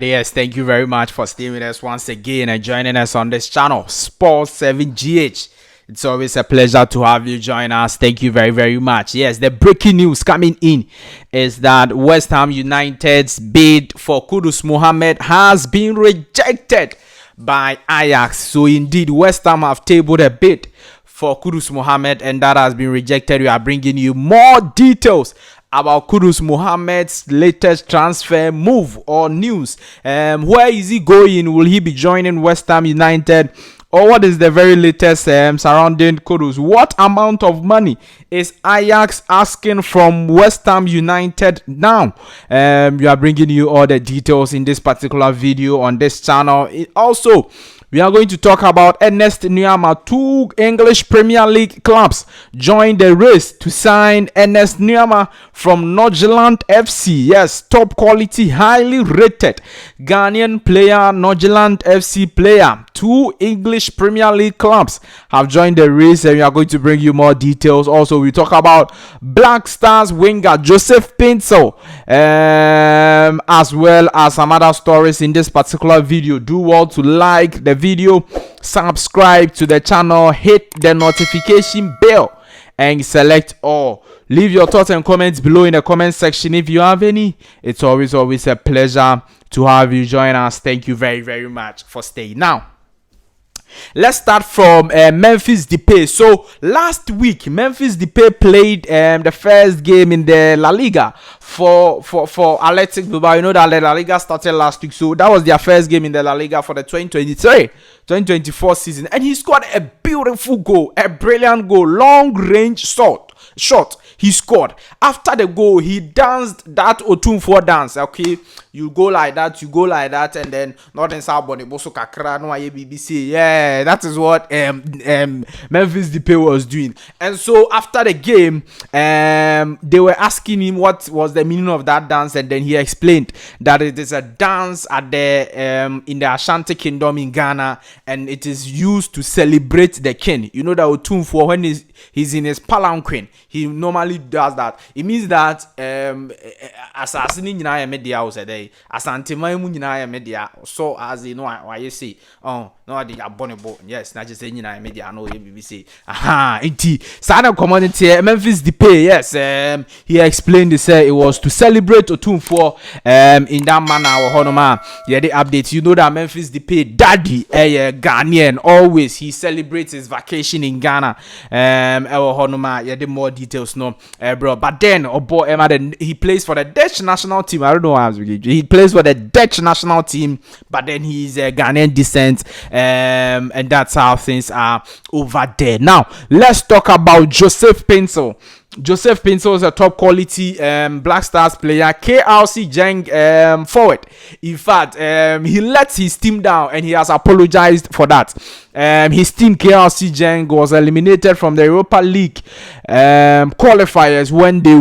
Yes, thank you very much for staying with us once again and joining us on this channel, Sports 7GH. It's always a pleasure to have you join us. Thank you very, very much. Yes, the breaking news coming in is that West Ham United's bid for Kudus Mohammed has been rejected by Ajax. So indeed, West Ham have tabled a bid for Kudus Mohammed and that has been rejected. We are bringing you more details about Kudus Mohammed's latest transfer move or news. Where is he going? Will he be joining West Ham United? Or what is the very latest surrounding Kudus? What amount of money is Ajax asking from West Ham United now? We are bringing you all the details in this particular video on this channel. Also, we are going to talk about Ernest Nuamah. Two English Premier League clubs joined the race to sign Ernest Nuamah from Norgeland FC. Yes, top quality, highly rated Ghanaian player, Norgeland FC player. Two English Premier League clubs have joined the race, and we are going to bring you more details. Also, we talk about Black Stars winger Joseph Pinto, as well as some other stories in this particular video. Do well to like the video, subscribe to the channel, hit the notification bell, and select all. Leave your thoughts and comments below in the comment section if you have any. It's always a pleasure to have you join us. Thank you very, very much for staying. Now, let's start from Memphis Depay. So last week, Memphis Depay played the first game in the La Liga for Athletic Bilbao. You know that the La Liga started last week, so that was their first game in the La Liga for the 2023-2024 season, and he scored a beautiful goal, a brilliant goal, long range shot. He scored. After the goal, he danced that Otumfuo dance. Okay, you go like that, and then Northern South Boniboso Kakra no BBC. Yeah, that is what Memphis Depay was doing. And so after the game, they were asking him what was the meaning of that dance, and then he explained that it is a dance at the in the Ashanti Kingdom in Ghana, and it is used to celebrate the king. You know that Otumfuo, when he's in his palanquin, he normally does that. It means that assassinating nyina media was a day asantema mu nyina media, so as you know why you say no dey abonebo. Yes, not just nyina media no BBC. Enti sana community Memphis Depay. Yes, he explained, he said it was to celebrate Otumfuo in that manner. Honoma, yeah, the update. You know that Memphis Depay daddy Ghanaian, always he celebrates his vacation in Ghana. Honoma, yeah, the more details no bro. But then he plays for the Dutch national team. I don't know how he plays for the Dutch national team, but then he's a Ghanaian descent, and that's how things are over there. Now let's talk about Joseph Pinto. Joseph Pinto is a top quality Black Stars player, KRC Genk forward. In fact, he let his team down and he has apologized for that. His team KRC Genk was eliminated from the Europa League qualifiers when they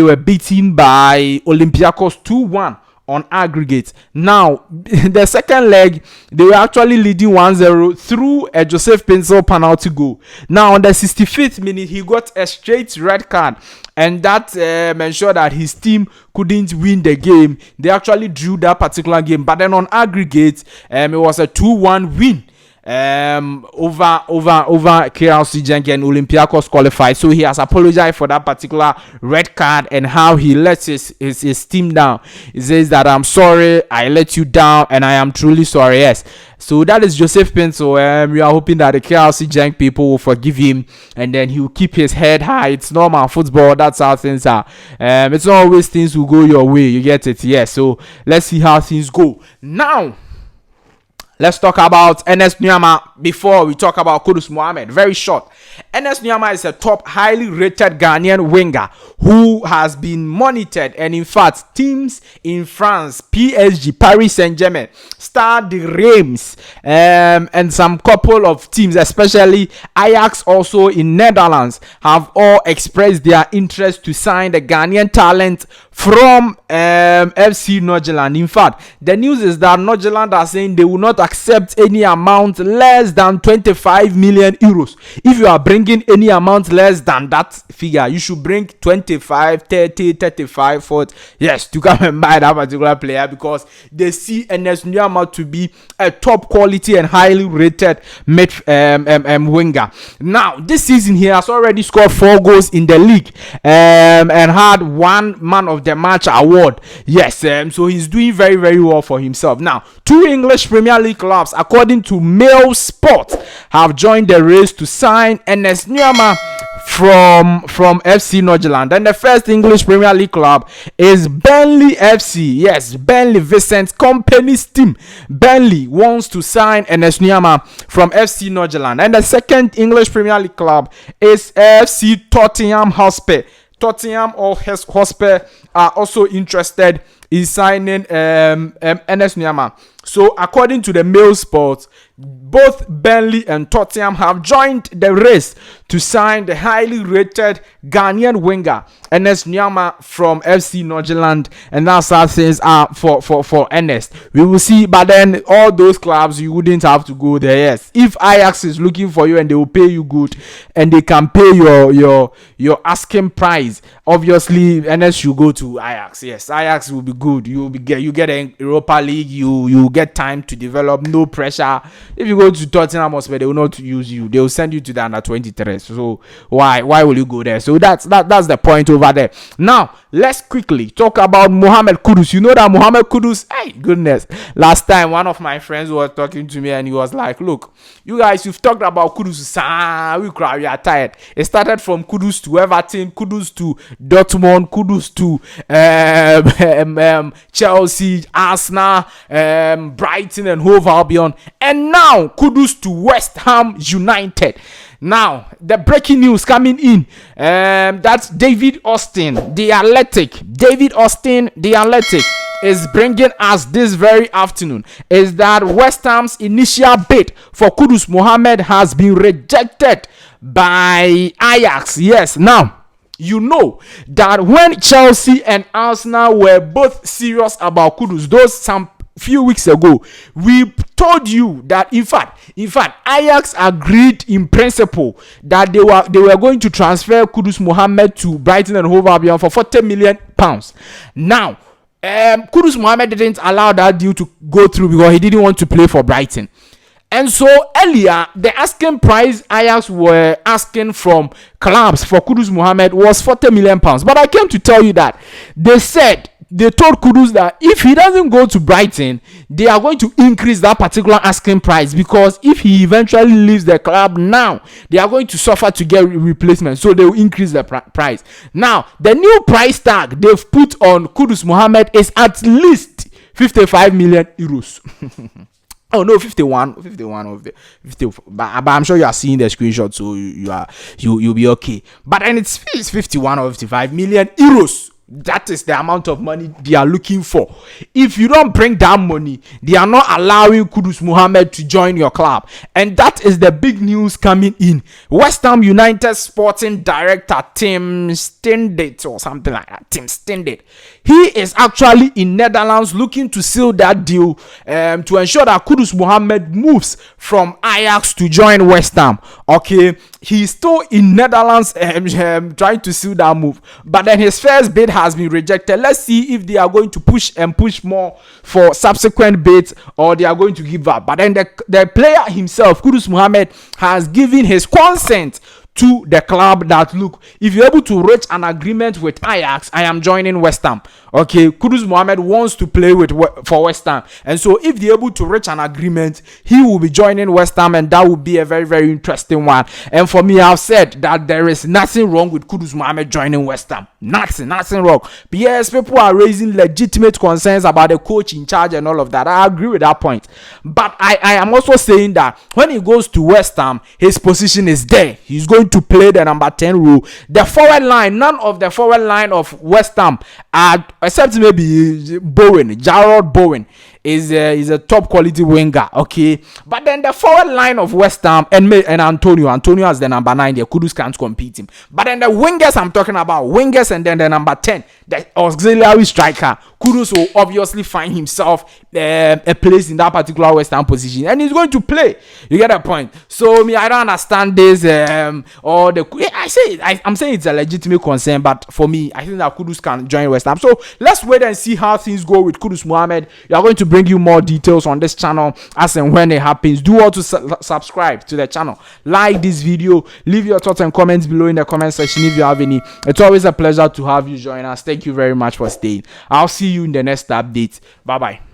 were beaten by Olympiacos 2-1 on aggregate. Now, the second leg, they were actually leading 1-0 through a Joseph Pinto penalty goal. Now, on the 65th minute, he got a straight red card, and that ensured that his team couldn't win the game. They actually drew that particular game, but then on aggregate, it was a 2-1 win over KRC Genk, and Olympiacos qualified. So he has apologized for that particular red card and how he lets his team down. He says that I'm sorry, I let you down, and I am truly sorry. Yes. So that is Joseph Pinto. We are hoping that the KRC Genk people will forgive him, and then he will keep his head high. It's normal football. That's how things are. It's not always things will go your way. You get it? Yes. So let's see how things go now. Let's talk about Ernest Nuamah before we talk about Kudus Mohammed. Very short. Ernest Nuamah is a top, highly rated Ghanaian winger who has been monitored, and in fact, teams in France, PSG, Paris Saint-Germain, Stade Reims, and some couple of teams, especially Ajax, also in Netherlands, have all expressed their interest to sign the Ghanaian talent from FC Norgeland. In fact, the news is that Norgeland are saying they will not accept any amount less than 25 million euros. If you are bringing any amount less than that figure, you should bring 25, 30, 35, 40. Yes, to come and buy that particular player, because they see Enes Nuamah to be a top quality and highly rated mid winger. Now, this season he has already scored 4 goals in the league and had one man of the match award. Yes, so he's doing very, very well for himself. Now, 2 English Premier League clubs, according to Mail Sport, have joined the race to sign Enes Nuamah from FC Norgeland. And the first English Premier League club is Burnley FC. Yes, Burnley, Vincent Kompany's team. Burnley wants to sign Enes Nuamah from FC Norgeland. And the second English Premier League club is FC Tottenham Hotspur. Tottenham or Hotspur are also interested in signing Enes Nuamah. So according to the Mail Sports, both Burnley and Tottenham have joined the race to sign the highly rated Ghanaian winger Enes Nuamah from FC Norgeland, and that's how things are for Enes. We will see, but then all those clubs, you wouldn't have to go there. Yes, if Ajax is looking for you and they will pay you good and they can pay your asking price, obviously Enes should go to Ajax. Yes, Ajax will be good. You get a Europa League. You get time to develop, no pressure. If you go to Tottenham Hotspur, they will not use you. They will send you to the under 23. So why will you go there? So that's the point over there. Now let's quickly talk about Mohamed Kudus. You know that Mohamed Kudus, hey goodness, last time one of my friends was talking to me and he was like, look, you guys, you've talked about Kudus, we are tired. It started from Kudus to Everton, Kudus to Dortmund, Kudus to Chelsea, Arsenal, Brighton and Hove Albion, and now Kudus to West Ham United. Now, the breaking news coming in, that's David Austin, the Athletic. David Austin, the Athletic, is bringing us this very afternoon is that West Ham's initial bid for Kudus Mohamed has been rejected by Ajax. Yes, now, you know that when Chelsea and Arsenal were both serious about Kudus, some few weeks ago, we told you that in fact Ajax agreed in principle that they were going to transfer Kudus Mohamed to Brighton and Hove Albion for £40 million. Now, Kudus Mohamed didn't allow that deal to go through because he didn't want to play for Brighton. And so earlier, the asking price Ajax were asking from clubs for Kudus Mohamed was £40 million. But I came to tell you that they told Kudus that if he doesn't go to Brighton, they are going to increase that particular asking price, because if he eventually leaves the club now, they are going to suffer to get replacement, so they will increase the price. Now, the new price tag they've put on Kudus Mohamed is at least 55 million euros. Oh no, 51 of the 50, but I'm sure you are seeing the screenshot, so you'll be okay. But then it's 51 or 55 million euros. That is the amount of money they are looking for. If you don't bring that money, they are not allowing Kudus Mohamed to join your club. And that is the big news coming in. West Ham United sporting director Tim Stendit or something like that. Tim Stendit. He is actually in Netherlands looking to seal that deal to ensure that Kudus Mohamed moves from Ajax to join West Ham. Okay, he's still in Netherlands trying to seal that move. But then his first bid has been rejected. Let's see if they are going to push more for subsequent bids, or they are going to give up. But then the player himself, Kudus Mohamed, has given his consent to the club that, look, if you're able to reach an agreement with Ajax, I am joining West Ham. Okay, Kudus Mohamed wants to play for West Ham, and so if they're able to reach an agreement, he will be joining West Ham, and that would be a very, very interesting one. And for me, I've said that there is nothing wrong with Kudus Mohamed joining West Ham. Nothing wrong. But yes, people are raising legitimate concerns about the coach in charge and all of that. I agree with that point. But I am also saying that when he goes to West Ham, his position is there. He's going to play the number 10 role. The forward line, none of the forward line of West Ham, except maybe Jarrod Bowen, is a top quality winger, okay. But then the forward line of West Ham and Antonio as the number 9 there, Kudus can't compete him. But then the wingers I'm talking about, and then the number 10, the auxiliary striker, Kudus will obviously find himself a place in that particular West Ham position, and he's going to play. You get a point? So I don't understand this I'm saying it's a legitimate concern, but for me, I think that Kudus can join West Ham. So let's wait and see how things go with Kudus Mohammed. We are going to bring you more details on this channel as and when it happens. Do also subscribe to the channel, like this video, leave your thoughts and comments below in the comment section if you have any. It's always a pleasure to have you join us. Thank you very much for staying. I'll see you in the next update. Bye bye.